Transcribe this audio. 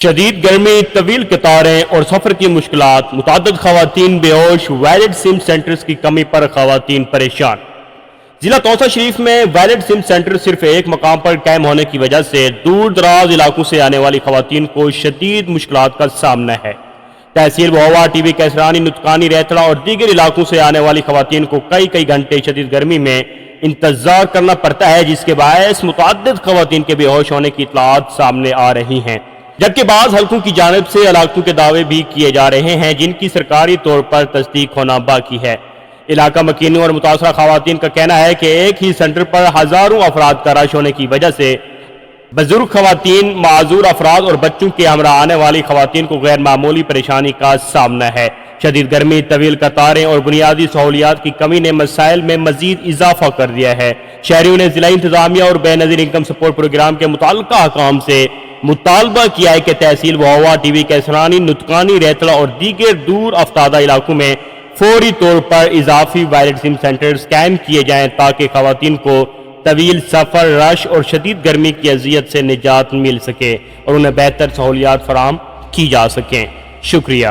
شدید گرمی، طویل قطاریں اور سفر کی مشکلات، متعدد خواتین بے ہوش، ویلڈ سم سینٹرز کی کمی پر خواتین پریشان۔ ضلع توسا شریف میں ویلڈ سم سینٹر صرف ایک مقام پر قائم ہونے کی وجہ سے دور دراز علاقوں سے آنے والی خواتین کو شدید مشکلات کا سامنا ہے۔ تحصیل بہوا، ٹی وی کیسرانی، نتکانی، ریتڑا اور دیگر علاقوں سے آنے والی خواتین کو کئی گھنٹے شدید گرمی میں انتظار کرنا پڑتا ہے، جس کے باعث متعدد خواتین کے بے ہوش ہونے کی اطلاعات سامنے آ رہی ہیں، جبکہ بعض حلقوں کی جانب سے ہلاکتوں کے دعوے بھی کیے جا رہے ہیں جن کی سرکاری طور پر تصدیق ہونا باقی ہے۔ علاقہ مکینوں اور متاثرہ خواتین کا کہنا ہے کہ ایک ہی سینٹر پر ہزاروں افراد کا رش ہونے کی وجہ سے بزرگ خواتین، معذور افراد اور بچوں کے ہمراہ آنے والی خواتین کو غیر معمولی پریشانی کا سامنا ہے۔ شدید گرمی، طویل قطاریں اور بنیادی سہولیات کی کمی نے مسائل میں مزید اضافہ کر دیا ہے۔ شہریوں نے ضلعی انتظامیہ اور بے نظیر انکم سپورٹ پروگرام کے متعلقہ حکام سے مطالبہ کیا ہے کہ تحصیل بہوا، ٹی وی کیسرانی، نتکانی، ریتڑا اور دیگر دور افتادہ علاقوں میں فوری طور پر اضافی ویلڈ سم سینٹرز قائم کیے جائیں تاکہ خواتین کو طویل سفر، رش اور شدید گرمی کی اذیت سے نجات مل سکے اور انہیں بہتر سہولیات فراہم کی جا سکیں۔ شکریہ۔